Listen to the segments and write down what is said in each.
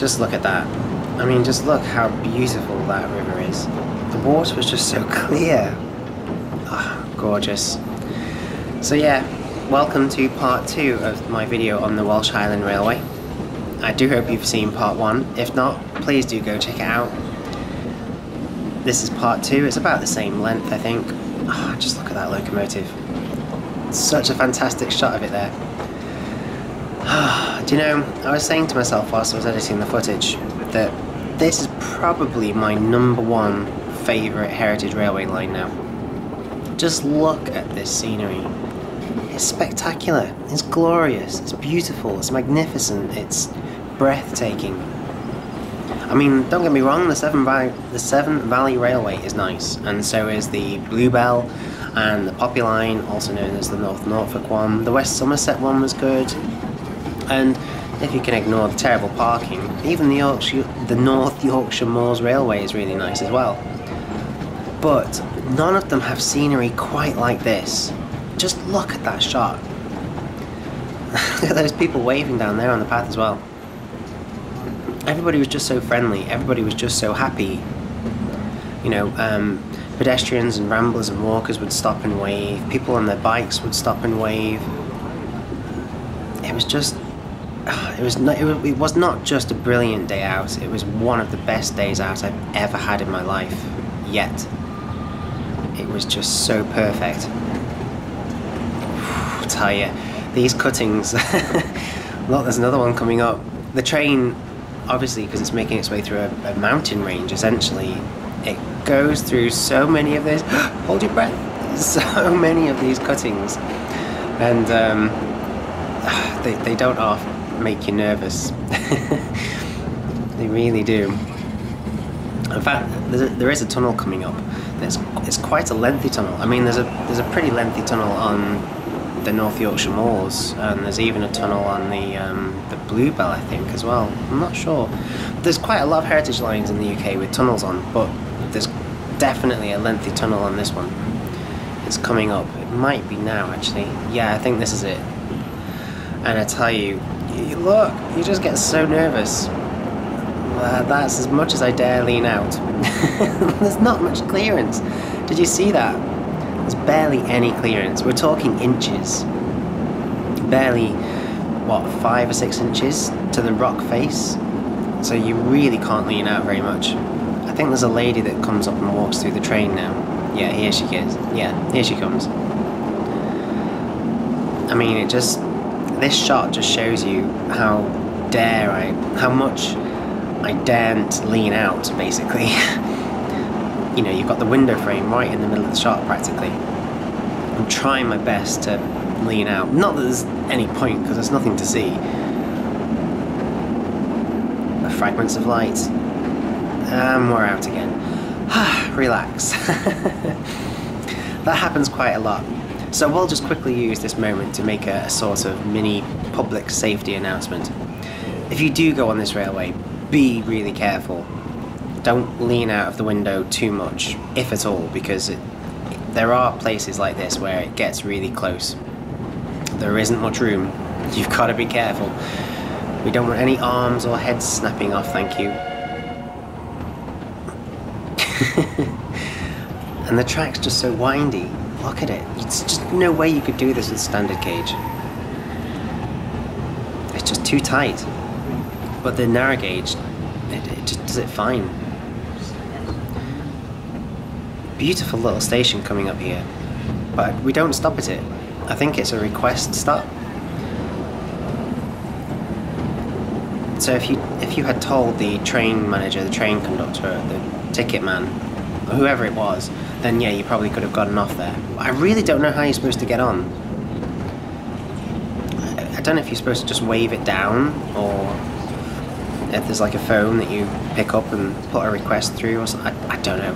Just look at that. I mean, just look how beautiful that river is. The water was just so clear. Oh, gorgeous. So yeah, welcome to part 2 of my video on the Welsh Highland Railway. I do hope you've seen part 1. If not, please do go check it out. This is part 2. It's about the same length, I think. Oh, just look at that locomotive. Such a fantastic shot of it there. Do you know, I was saying to myself whilst I was editing the footage that this is probably my #1 favourite heritage railway line now. Just look at this scenery. It's spectacular, it's glorious, it's beautiful, it's magnificent, it's breathtaking. I mean, don't get me wrong, the Severn Valley Railway is nice, and so is the Bluebell and the Poppy Line, also known as the North Norfolk one. The West Somerset one was good, and if you can ignore the terrible parking, even the North Yorkshire Moors Railway is really nice as well. But none of them have scenery quite like this. Just look at that shot. Look at those people waving down there on the path as well. Everybody was just so friendly, everybody was just so happy. You know, pedestrians and ramblers and walkers would stop and wave, people on their bikes would stop and wave. It was just, it was not just a brilliant day out, it was one of the best days out I've ever had in my life, yet. It was just so perfect. I tell you, these cuttings, look, there's another one coming up. The train, obviously because it's making its way through a mountain range essentially, it goes through so many of these, hold your breath, so many of these cuttings, and they don't half make you nervous. They really do. In fact, there is a tunnel coming up. It's quite a lengthy tunnel. I mean, there's a pretty lengthy tunnel on the North Yorkshire Moors, and there's even a tunnel on the Bluebell, I think, as well. I'm not sure. There's quite a lot of heritage lines in the UK with tunnels on, but there's definitely a lengthy tunnel on this one. It's coming up. It might be now, actually. Yeah, I think this is it. And I tell you, look, you just get so nervous. That's as much as I dare lean out. There's not much clearance. Did you see that? There's barely any clearance. We're talking inches. Barely, what, 5 or 6 inches to the rock face? So you really can't lean out very much. I think there's a lady that comes up and walks through the train now. Yeah, here she is. Yeah, here she comes. I mean, this shot just shows you how much I daren't lean out, basically. You know, you've got the window frame right in the middle of the shot, practically. I'm trying my best to lean out. Not that there's any point, because there's nothing to see. Fragments of light. And we're out again. Relax. That happens quite a lot. So we'll just quickly use this moment to make a sort of mini public safety announcement. If you do go on this railway, be really careful. Don't lean out of the window too much, if at all, because there are places like this where it gets really close. There isn't much room. You've got to be careful. We don't want any arms or heads snapping off, thank you. And the track's just so windy. Look at it. There's just no way you could do this with standard gauge. It's just too tight. But the narrow gauge, it just does it fine. Beautiful little station coming up here, but we don't stop at it. I think it's a request stop. So if you had told the train manager, the train conductor, the ticket man, whoever it was, then yeah, you probably could have gotten off there. I really don't know how you're supposed to get on. I don't know if you're supposed to just wave it down, or if there's like a phone that you pick up and put a request through or something. I don't know.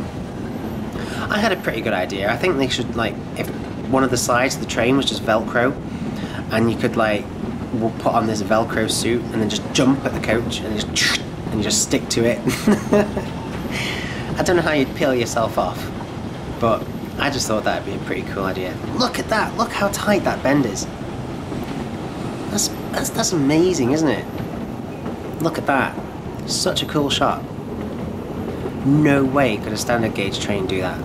I had a pretty good idea. I think they should, like, if one of the sides of the train was just Velcro, and you could like put on this Velcro suit and then just jump at the coach and you just stick to it. I don't know how you'd peel yourself off, but I just thought that'd be a pretty cool idea. Look at that! Look how tight that bend is. That's amazing, isn't it? Look at that. Such a cool shot. No way could a standard gauge train do that.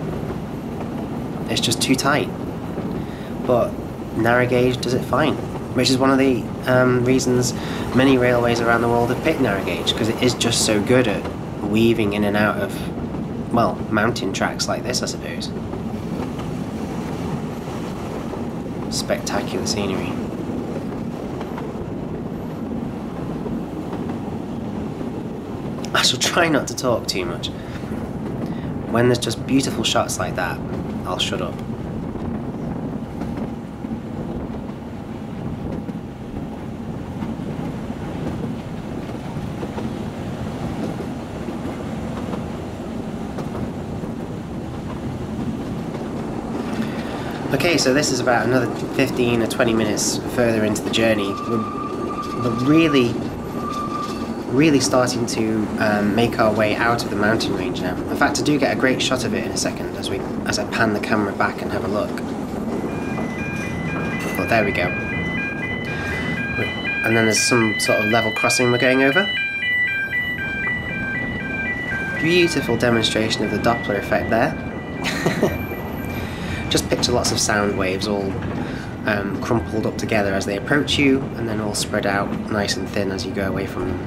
It's just too tight. But narrow gauge does it fine, which is one of the reasons many railways around the world have picked narrow gauge, because it is just so good at weaving in and out of, well, mountain tracks like this, I suppose. Spectacular scenery. I shall try not to talk too much. When there's just beautiful shots like that, I'll shut up. Okay, so this is about another 15 or 20 minutes further into the journey. We're really starting to make our way out of the mountain range now. In fact, I do get a great shot of it in a second as I pan the camera back and have a look. Well, there we go. And then there's some sort of level crossing we're going over. Beautiful demonstration of the Doppler effect there. Just picture lots of sound waves all crumpled up together as they approach you, and then all spread out nice and thin as you go away from them.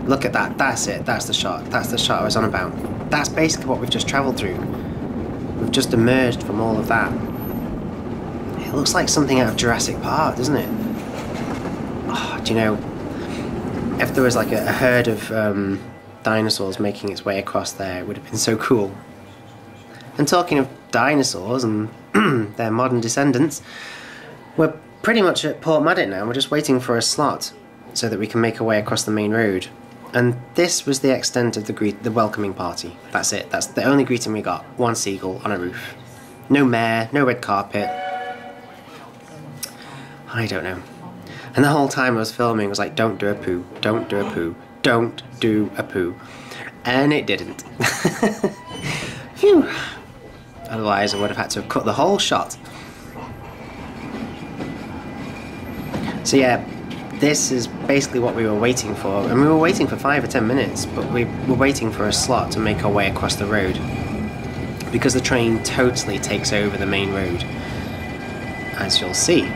Look at that, that's it, that's the shot I was on about. That's basically what we've just travelled through. We've just emerged from all of that. It looks like something out of Jurassic Park, doesn't it? Oh, do you know, if there was like a herd of dinosaurs making its way across there, it would have been so cool. And talking of dinosaurs and their modern descendants, we're pretty much at Portmadoc now. We're just waiting for a slot so that we can make our way across the main road. And this was the extent of the welcoming party. That's it. That's the only greeting we got. One seagull on a roof. No mayor, no red carpet. I don't know. And the whole time I was filming, I was like, don't do a poo, don't do a poo, don't do a poo. And it didn't. Phew. Otherwise I would have had to have cut the whole shot. So yeah, this is basically what we were waiting for, and we were waiting for 5 or 10 minutes, but we were waiting for a slot to make our way across the road, because the train totally takes over the main road, as you'll see.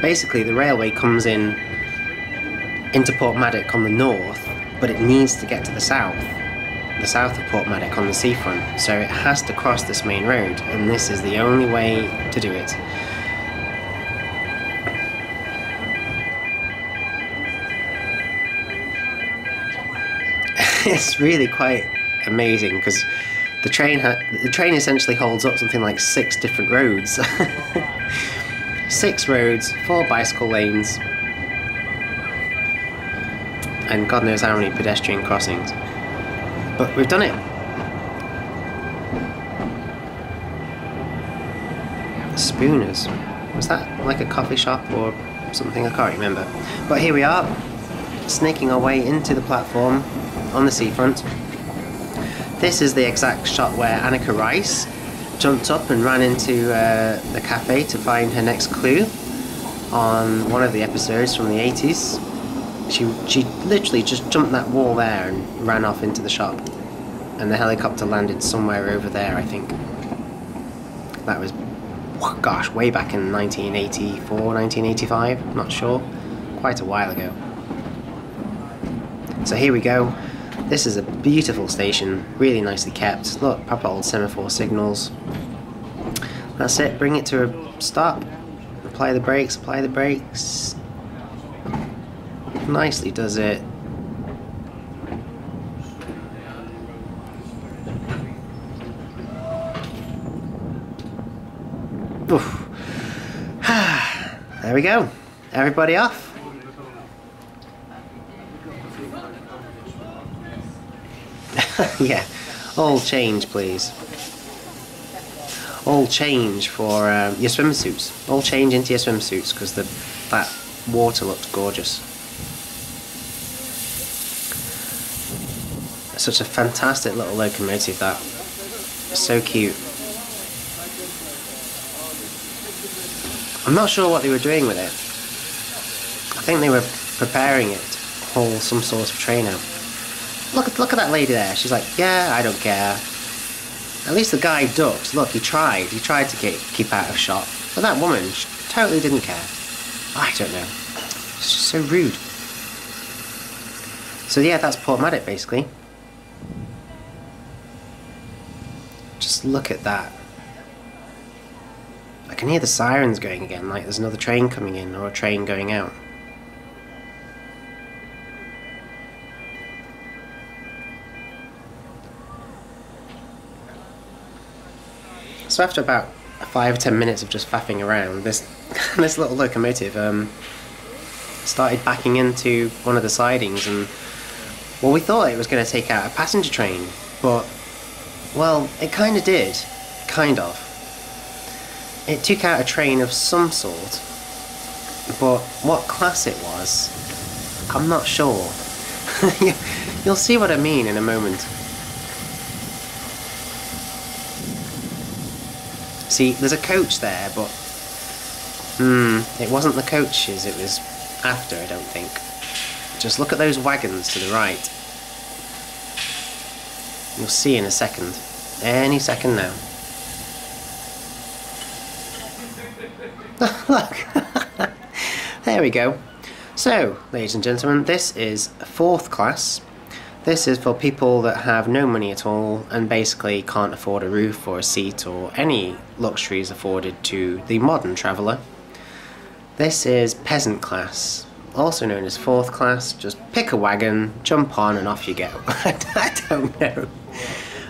Basically the railway comes into Portmadoc on the north, but it needs to get to the south of Portmadoc on the seafront, so it has to cross this main road, and this is the only way to do it. It's really quite amazing, because the train essentially holds up something like 6 different roads. 6 roads, 4 bicycle lanes, and God knows how many pedestrian crossings. But we've done it. The Spooners. Was that like a coffee shop or something? I can't remember. But here we are, snaking our way into the platform on the seafront. This is the exact shot where Annika Rice jumped up and ran into the cafe to find her next clue on one of the episodes from the 80s. She literally just jumped that wall there and ran off into the shop, and the helicopter landed somewhere over there, I think. That was, gosh, way back in 1984, 1985, not sure, quite a while ago. So here we go. This is a beautiful station, really nicely kept. Look, proper old semaphore signals. That's it, bring it to a stop. Apply the brakes, apply the brakes. Nicely does it. Oof. There we go. Everybody off. Yeah, all change please. All change for your swimsuits. All change into your swimsuits, because that water looks gorgeous. Such a fantastic little locomotive, that. So cute. I'm not sure what they were doing with it. I think they were preparing it to haul some sort of train out. Look at that lady there. She's like, yeah, I don't care. At least the guy ducked. Look, he tried to keep out of shot. But that woman, she totally didn't care. I don't know. It's just so rude. So yeah, that's Portmadoc basically. Just look at that. I can hear the sirens going again, like there's another train coming in or a train going out. So after about 5 or 10 minutes of just faffing around, this little locomotive started backing into one of the sidings, and well, we thought it was going to take out a passenger train, but well, it kind of did, kind of. It took out a train of some sort, but what class it was, I'm not sure. You'll see what I mean in a moment. See, there's a coach there, but it wasn't the coaches, it was after, I don't think. Just look at those wagons to the right. You'll see in a second. Any second now. Look! There we go. So, ladies and gentlemen, this is 4th class. This is for people that have no money at all and basically can't afford a roof or a seat or any luxuries afforded to the modern traveller. This is peasant class, also known as 4th class. Just pick a wagon, jump on and off you go. I don't know.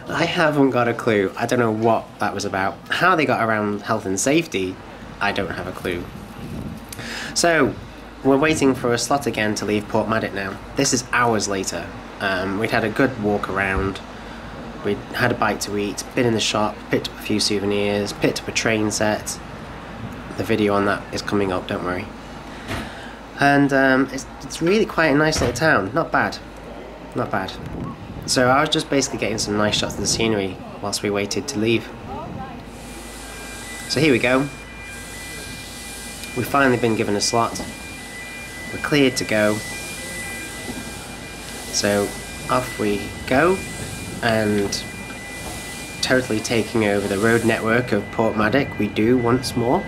I haven't got a clue. I don't know what that was about. How they got around health and safety, I don't have a clue. So, we're waiting for a slot again to leave Portmadoc now. This is hours later. We'd had a good walk around, we'd had a bite to eat, been in the shop, picked up a few souvenirs, picked up a train set. The video on that is coming up, don't worry. And it's really quite a nice little town, not bad, not bad. So I was just basically getting some nice shots of the scenery whilst we waited to leave. So here we go. We've finally been given a slot. We're cleared to go. So off we go, and totally taking over the road network of Portmadoc we do once more.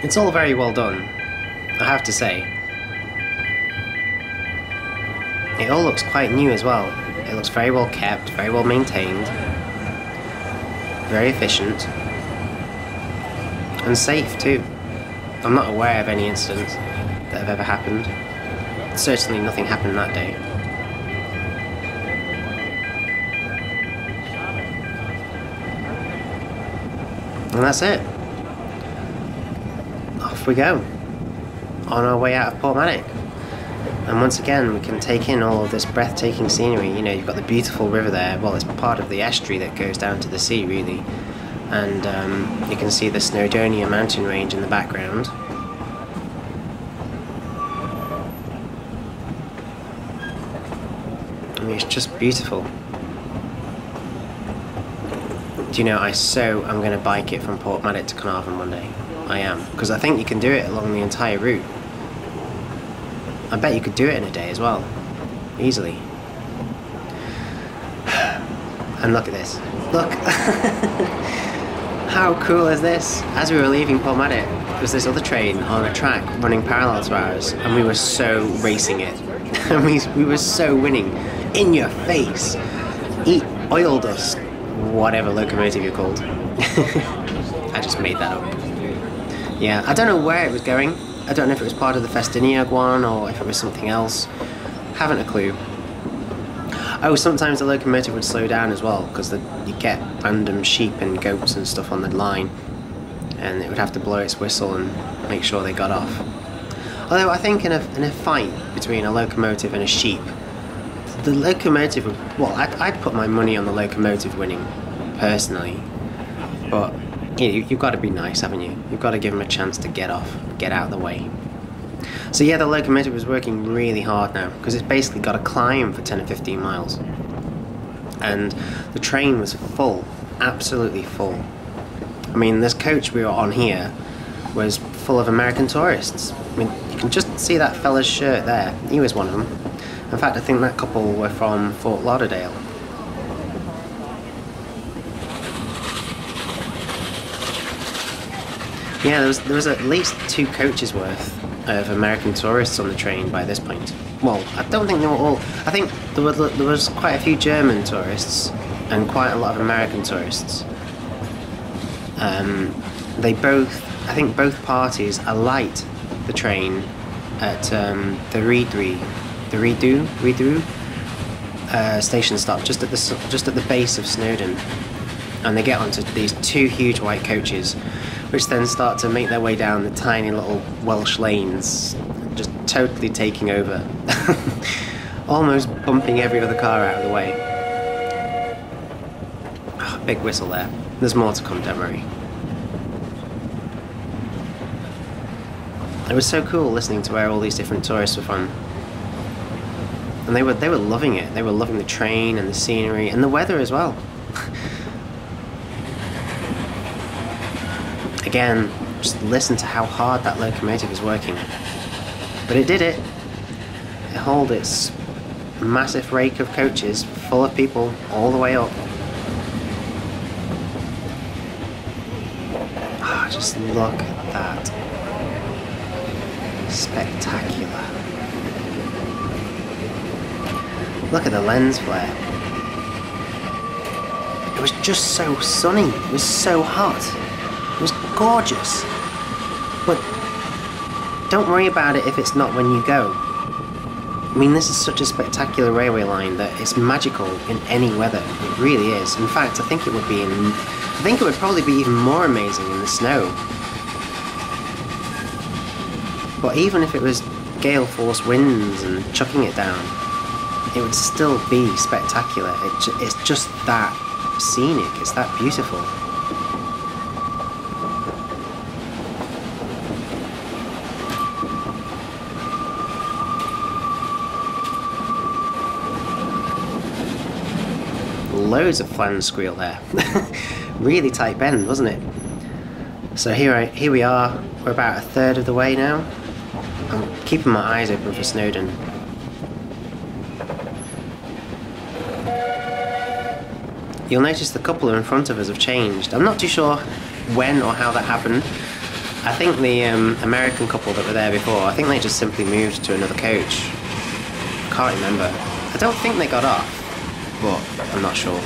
It's all very well done, I have to say. It all looks quite new as well. It looks very well kept, very well maintained, very efficient, and safe too. I'm not aware of any incidents that have ever happened. Certainly nothing happened that day. And that's it. Off we go, on our way out of Portmadoc. And once again we can take in all of this breathtaking scenery. You know, you've got the beautiful river there. Well, it's part of the estuary that goes down to the sea really. And you can see the Snowdonia mountain range in the background. I mean, it's just beautiful. Do you know, I'm going to bike it from Portmadoc to Caernarfon one day. I am, because I think you can do it along the entire route. I bet you could do it in a day as well, easily. And look at this. Look! How cool is this? As we were leaving Portmadoc, there was this other train on a track running parallel to ours, and we were so racing it. And we were so winning. In your face! Eat oil dust. Whatever locomotive you're called. I just made that up. Yeah, I don't know where it was going. I don't know if it was part of the Festiniog one or if it was something else. Haven't a clue. Oh, sometimes the locomotive would slow down as well, because you get random sheep and goats and stuff on the line, and it would have to blow its whistle and make sure they got off. Although I think in a fight between a locomotive and a sheep, the locomotive would, well, I'd put my money on the locomotive winning, personally. But you've got to be nice, haven't you? You've got to give them a chance to get off, get out of the way. So yeah, the locomotive was working really hard now, because it's basically got to climb for 10 or 15 miles. And the train was full, absolutely full. I mean, this coach we were on here was full of American tourists. I mean, you can just see that fella's shirt there. He was one of them. In fact, I think that couple were from Fort Lauderdale. Yeah, there was at least 2 coaches worth of American tourists on the train by this point. Well, I don't think they were all. I think there was quite a few German tourists and quite a lot of American tourists. I think both parties alight the train at the Rideau station stop, just at the base of Snowdon, and they get onto these 2 huge white coaches, which then start to make their way down the tiny little Welsh lanes, just totally taking over, almost bumping every other car out of the way. Oh, big whistle there. There's more to come, don't worry. It was so cool listening to where all these different tourists were from. And they were loving it. They were loving the train and the scenery and the weather as well. Again, just listen to how hard that locomotive is working. But it did it. It hauled its massive rake of coaches full of people all the way up. Ah, just look at that. Spectacular. Look at the lens flare. It was just so sunny. It was so hot. It was gorgeous. But don't worry about it if it's not when you go. I mean, this is such a spectacular railway line that it's magical in any weather. It really is. In fact, I think it would probably be even more amazing in the snow. But even if it was gale force winds and chucking it down, it would still be spectacular. It's just that scenic, it's that beautiful. Loads of flange squeal there. Really tight bend, wasn't it? So here we are. We're about a third of the way now. I'm keeping my eyes open for Snowdon. You'll notice the couple in front of us have changed. I'm not too sure when or how that happened. I think the American couple that were there before, I think they just simply moved to another coach. Can't remember. I don't think they got off, but I'm not sure.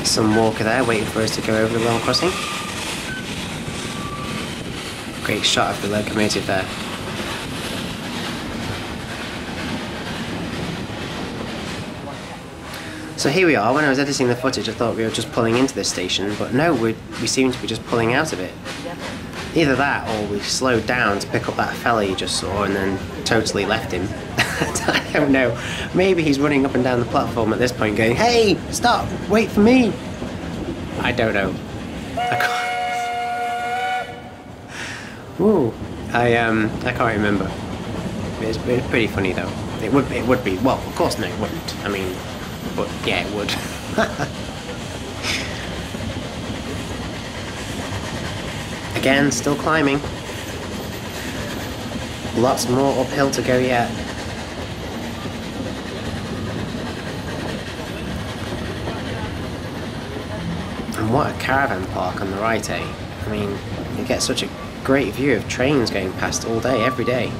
Some walker there waiting for us to go over the level crossing. Great shot of the locomotive there. So here we are. When I was editing the footage, I thought we were just pulling into this station, but no, we seem to be just pulling out of it. Either that, or we slowed down to pick up that fella you just saw and then totally left him. I don't know. Maybe he's running up and down the platform at this point going, "Hey, stop, wait for me." I don't know. Ooh, I can't remember. It's pretty funny though. It would be. Well, of course, no, it wouldn't. I mean, but yeah, it would. Again, still climbing. Lots more uphill to go yet. And what a caravan park on the right, eh? I mean, you get such a great view of trains going past all day, every day.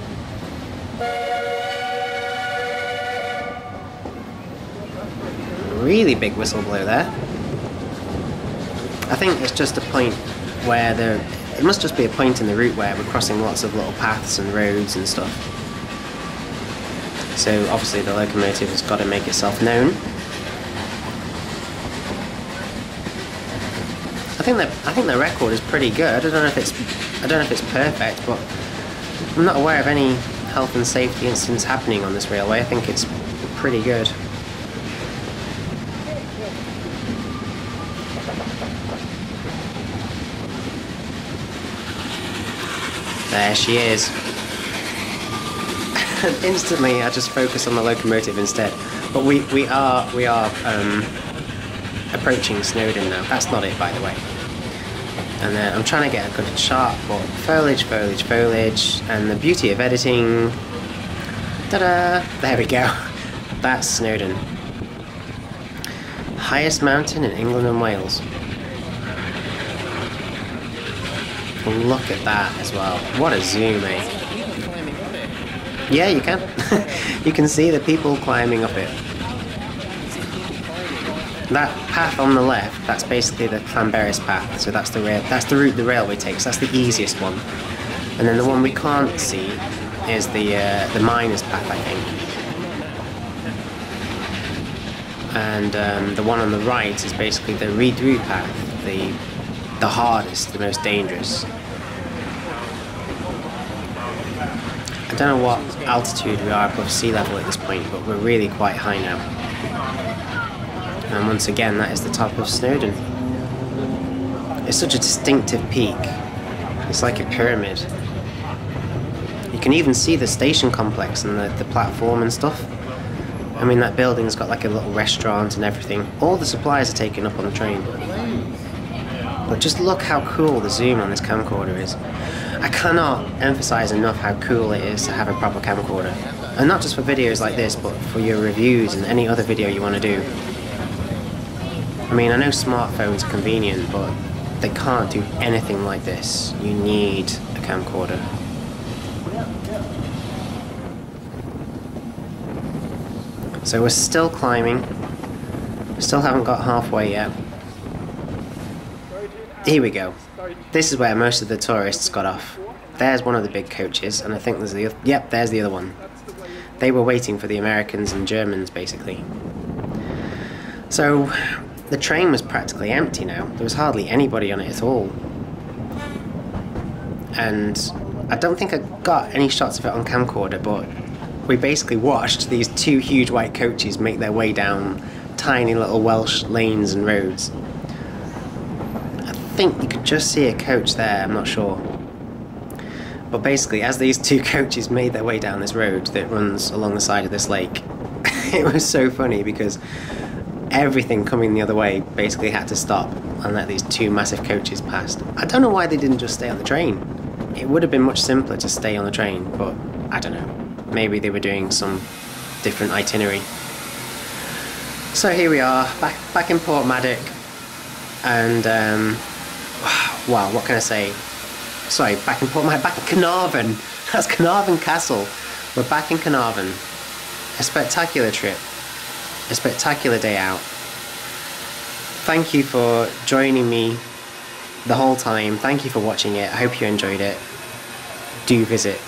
Really big whistle blow there. I think it's just a point where it must just be a point in the route where we're crossing lots of little paths and roads and stuff. So obviously the locomotive has got to make itself known. I think the record is pretty good. I don't know if it's perfect, but I'm not aware of any health and safety incidents happening on this railway. I think it's pretty good. There she is. Instantly I just focus on the locomotive instead. But we are approaching Snowdon now. That's not it, by the way. And I'm trying to get a good shot, but foliage, foliage, foliage, and the beauty of editing. Ta-da! There we go. That's Snowdon. Highest mountain in England and Wales. Look at that as well. What a zoom, eh? Yeah, you can. You can see the people climbing up it. That path on the left, that's basically the Llanberis path. So that's the route the railway takes. That's the easiest one. And then the one we can't see is the miners' path, I think. And the one on the right is basically the read-through path, the hardest, the most dangerous. I don't know what altitude we are above sea level at this point, but we're really quite high now. And once again, that is the top of Snowdon. It's such a distinctive peak. It's like a pyramid. You can even see the station complex and the platform and stuff. I mean, that building's got like a little restaurant and everything. All the supplies are taken up on the train. But just look how cool the zoom on this camcorder is. I cannot emphasize enough how cool it is to have a proper camcorder. And not just for videos like this, but for your reviews and any other video you want to do. I mean, I know smartphones are convenient, but they can't do anything like this. You need a camcorder. So we're still climbing. Still haven't got halfway yet. Here we go. This is where most of the tourists got off. There's one of the big coaches, and I think there's the other. Yep, there's the other one. They were waiting for the Americans and Germans, basically. So the train was practically empty now. There was hardly anybody on it at all. And I don't think I got any shots of it on camcorder, but we basically watched these two huge white coaches make their way down tiny little Welsh lanes and roads. I think you could just see a coach there, I'm not sure. But basically, as these two coaches made their way down this road that runs along the side of this lake, it was so funny because everything coming the other way basically had to stop and let these two massive coaches past. I don't know why they didn't just stay on the train. It would have been much simpler to stay on the train, but I don't know. Maybe they were doing some different itinerary. So here we are, back in Portmadoc, and wow, what can I say? Sorry, back in Caernarfon. That's Caernarfon Castle. We're back in Caernarfon. A spectacular trip. A spectacular day out. Thank you for joining me the whole time. Thank you for watching it. I hope you enjoyed it. Do visit